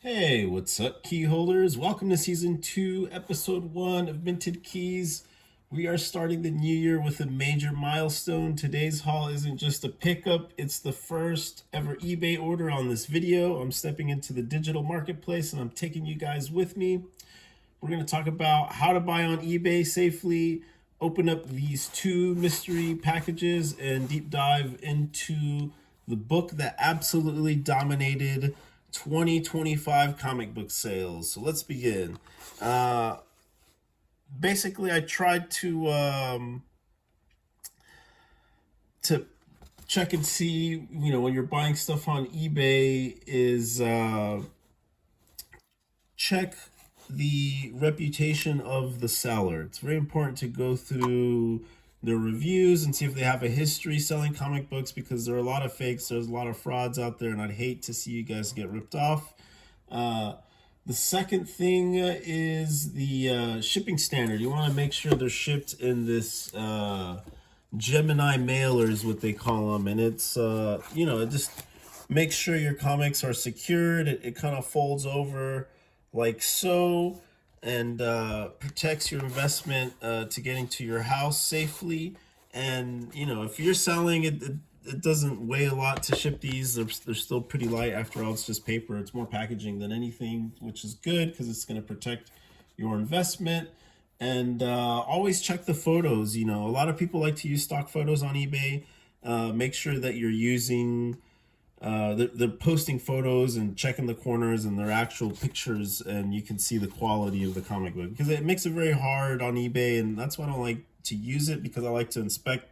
Hey, what's up, key holders? Welcome to season 2, episode 1 of Minted Keys. We are starting the new year with a major milestone. Today's haul isn't just a pickup, it's the first ever eBay order on this video. I'm stepping into the digital marketplace and I'm taking you guys with me. We're going to talk about how to buy on eBay safely, open up these two mystery packages, and deep dive into the book that absolutely dominated 2025 comic book sales. So let's begin. Uh, Basically, I tried to check and see, when you're buying stuff on eBay, is check the reputation of the seller. It's very important to go through their reviews and see if they have a history selling comic books, because there are a lot of fakes, there's a lot of frauds out there, and I'd hate to see you guys get ripped off. Uh, the second thing is the shipping standard. You want to make sure they're shipped in this Gemini mailers, what they call them, and it's it just makes sure your comics are secured. It kind of folds over like so, and protects your investment to getting to your house safely. And if you're selling it, it doesn't weigh a lot to ship these. They're still pretty light. After all, it's just paper. It's more packaging than anything, which is good because it's going to protect your investment. And always check the photos. A lot of people like to use stock photos on eBay. Make sure that you're using they're posting photos and checking the corners and their actual pictures, and you can see the quality of the comic book, because it makes it very hard on eBay, and that's why I don't like to use it, because I like to inspect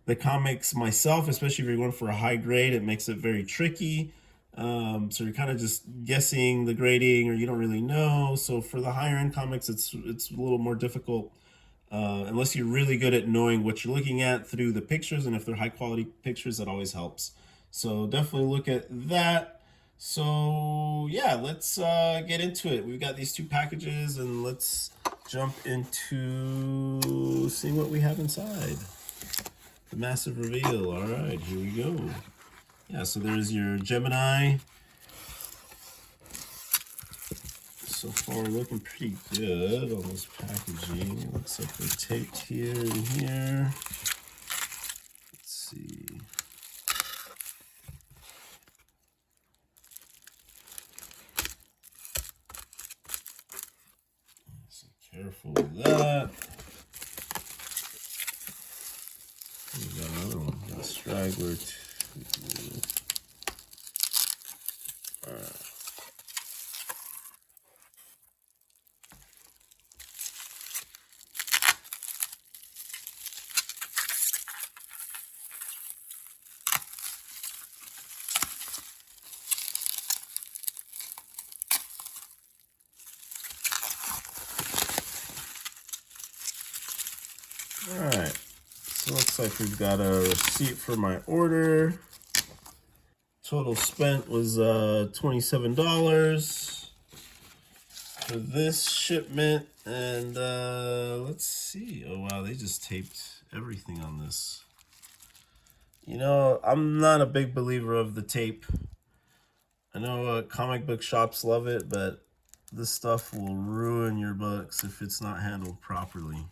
the comics myself, especially if you're going for a high grade. It makes it very tricky. So you're kind of just guessing the grading, or you don't really know. So for the higher end comics, it's a little more difficult, unless you're really good at knowing what you're looking at through the pictures, and if they're high quality pictures, that always helps. So definitely look at that. So yeah, let's get into it. We've got these two packages, and let's jump into seeing what we have inside. The massive reveal. All right, here we go. Yeah, so there's your Gemini. So far looking pretty good on this packaging. It looks like they're taped here and here. Let's see. So careful with that. We got another one. Got a straggler too. All right. All right. So looks like we've got a receipt for my order. Total spent was $27 for this shipment. And let's see. Oh wow, they just taped everything on this. I'm not a big believer of the tape. I know comic book shops love it, but this stuff will ruin your books if it's not handled properly.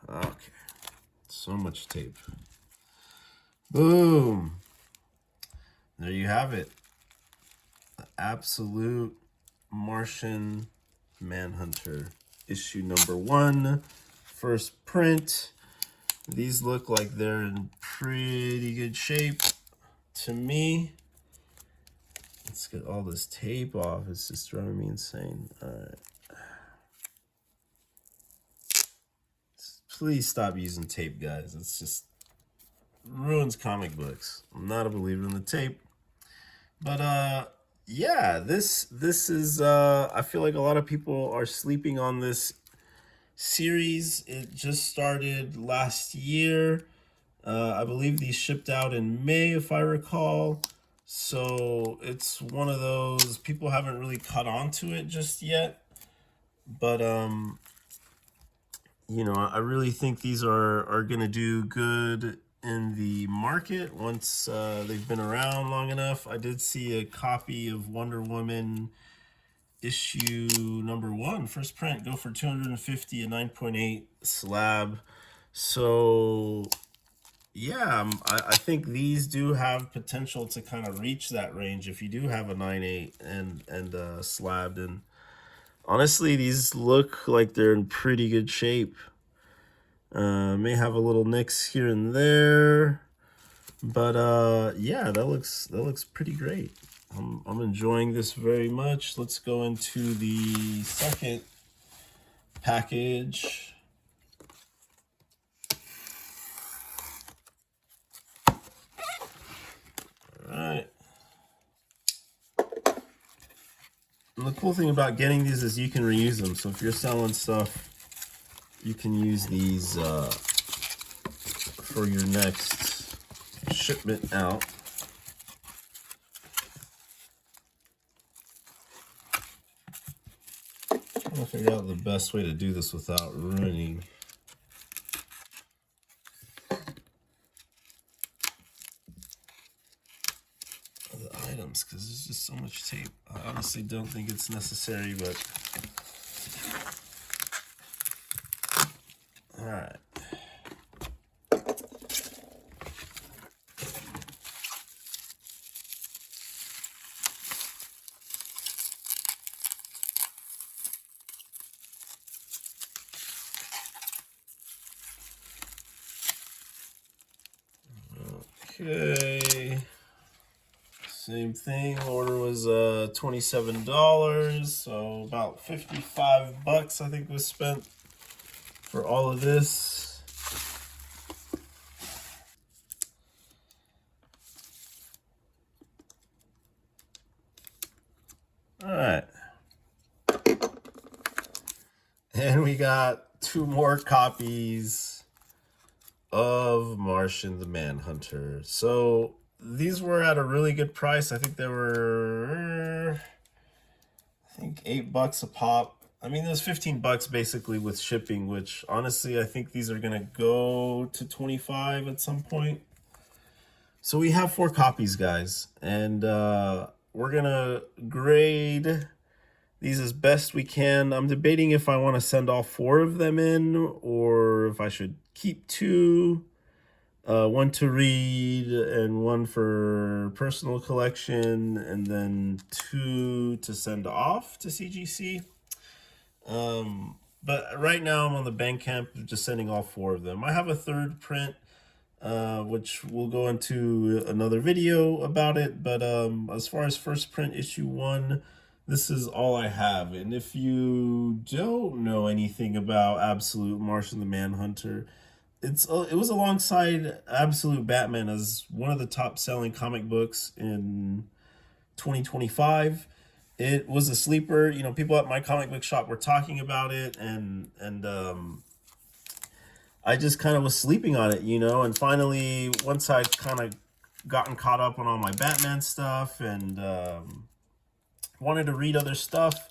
Okay. So much tape. Boom. There you have it. The Absolute Martian Manhunter, issue number 1, first print. These look like they're in pretty good shape to me. Let's get all this tape off. It's just driving me insane. All right. Please stop using tape, guys. It's just ruins comic books. I'm not a believer in the tape. But yeah, this is I feel like a lot of people are sleeping on this series. It just started last year. I believe these shipped out in May, if I recall. So it's one of those, people haven't really caught on to it just yet. But I really think these are gonna do good in the market once they've been around long enough. I did see a copy of Wonder Woman issue #1, first print, go for $250, a 9.8 slab. So yeah, I think these do have potential to kind of reach that range if you do have a 9.8 and slabbed. And honestly, these look like they're in pretty good shape. May have a little nicks here and there, but yeah, that looks pretty great. I'm enjoying this very much. Let's go into the second package. All right. And the cool thing about getting these is you can reuse them. So if you're selling stuff, you can use these for your next shipment out. I'm trying to figure out the best way to do this without ruining the items, because there's just so much tape. I honestly don't think it's necessary, but all right. Okay. Same thing. Order was $27, so about 55 bucks I think was spent for all of this. All right. And we got 2 more copies of Martian the Manhunter. So these were at a really good price. I think they were, $8 a pop. I mean, it was 15 bucks basically with shipping, which honestly, I think these are gonna go to 25 at some point. So we have 4 copies, guys, and we're gonna grade these as best we can. I'm debating if I want to send all 4 of them in or if I should keep 2. 1 to read and 1 for personal collection, and then 2 to send off to CGC. But right now I'm on the Bandcamp, just sending all 4 of them. I have a 3rd print, which we'll go into another video about it. But as far as first print issue 1, this is all I have. And if you don't know anything about Absolute Martian the Manhunter, it was alongside Absolute Batman as one of the top selling comic books in 2025. It was a sleeper. You know, people at my comic book shop were talking about it, and I just kind of was sleeping on it, you know. And finally, once I kind of gotten caught up on all my Batman stuff and wanted to read other stuff,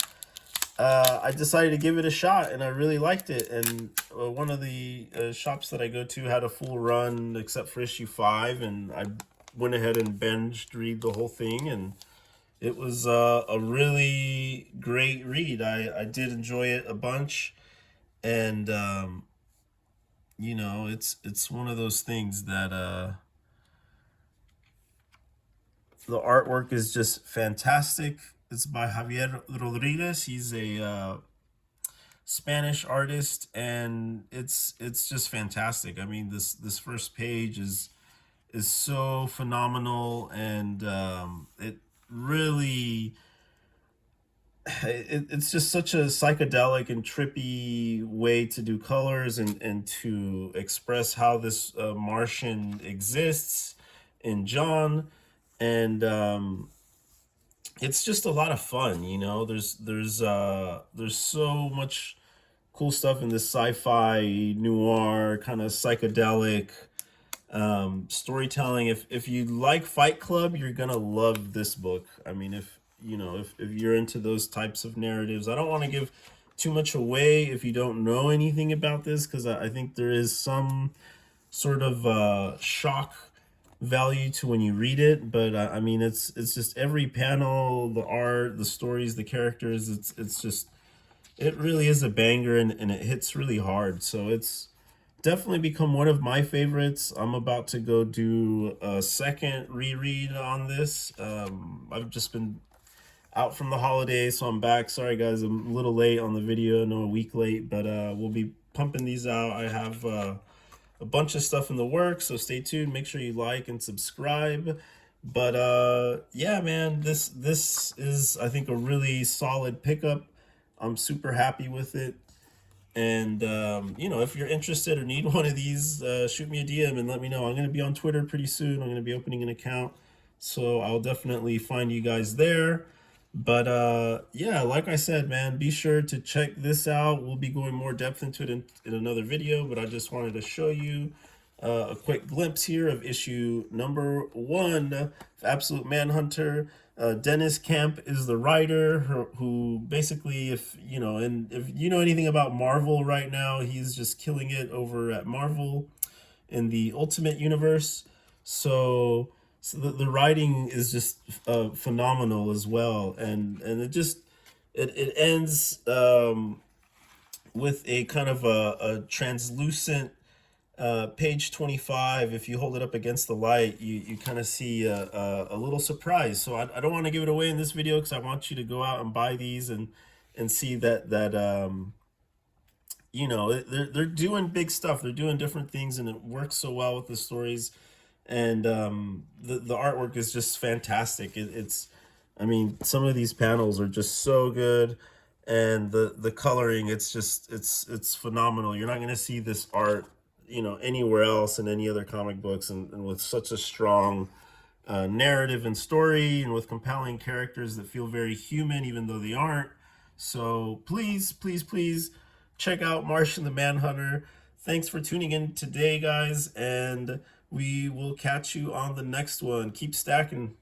I decided to give it a shot, and I really liked it. And one of the shops that I go to had a full run except for issue 5, and I went ahead and binged read the whole thing, and it was a really great read. I did enjoy it a bunch, and you know, it's one of those things that the artwork is just fantastic. It's by Javier Rodriguez. He's a Spanish artist, and it's just fantastic. I mean, this first page is so phenomenal, and it really it's just such a psychedelic and trippy way to do colors and to express how this Martian exists in John. And it's just a lot of fun, you know. There's so much cool stuff in this sci-fi noir kind of psychedelic storytelling. If you like Fight Club, you're gonna love this book. I mean, if you know, if you're into those types of narratives, I don't want to give too much away if you don't know anything about this, because I think there is some sort of shock value to when you read it, but I mean it's just every panel, the art, the stories, the characters, it's just, it really is a banger, and it hits really hard. So it's definitely become one of my favorites. I'm about to go do a second reread on this. I've just been out from the holidays, so I'm back. Sorry guys, I'm a little late on the video, I know a week late, but we'll be pumping these out. I have a bunch of stuff in the works, so stay tuned. Make sure you like and subscribe. But yeah, man, this is, I think, a really solid pickup. I'm super happy with it. And you know, if you're interested or need one of these, shoot me a DM and let me know. I'm going to be on Twitter pretty soon. I'm going to be opening an account, so I'll definitely find you guys there. But yeah, like I said, man, be sure to check this out. We'll be going more depth into it in another video, but I just wanted to show you a quick glimpse here of issue number 1 of Absolute Manhunter. Dennis Camp is the writer who basically, if you know, and if you know anything about Marvel right now, he's just killing it over at Marvel in the Ultimate Universe. So the writing is just phenomenal as well, and it just it ends with a kind of a translucent page 25. If you hold it up against the light, you kind of see a little surprise. So I don't want to give it away in this video because I want you to go out and buy these and see that you know, they're doing big stuff. They're doing different things, and it works so well with the stories. And the artwork is just fantastic. It's, I mean, some of these panels are just so good, and the coloring, it's just it's phenomenal. You're not going to see this art, you know, anywhere else in any other comic books, and with such a strong narrative and story, and with compelling characters that feel very human even though they aren't. So please, please, please check out Martian the Manhunter. Thanks for tuning in today, guys, and we will catch you on the next one. Keep stacking.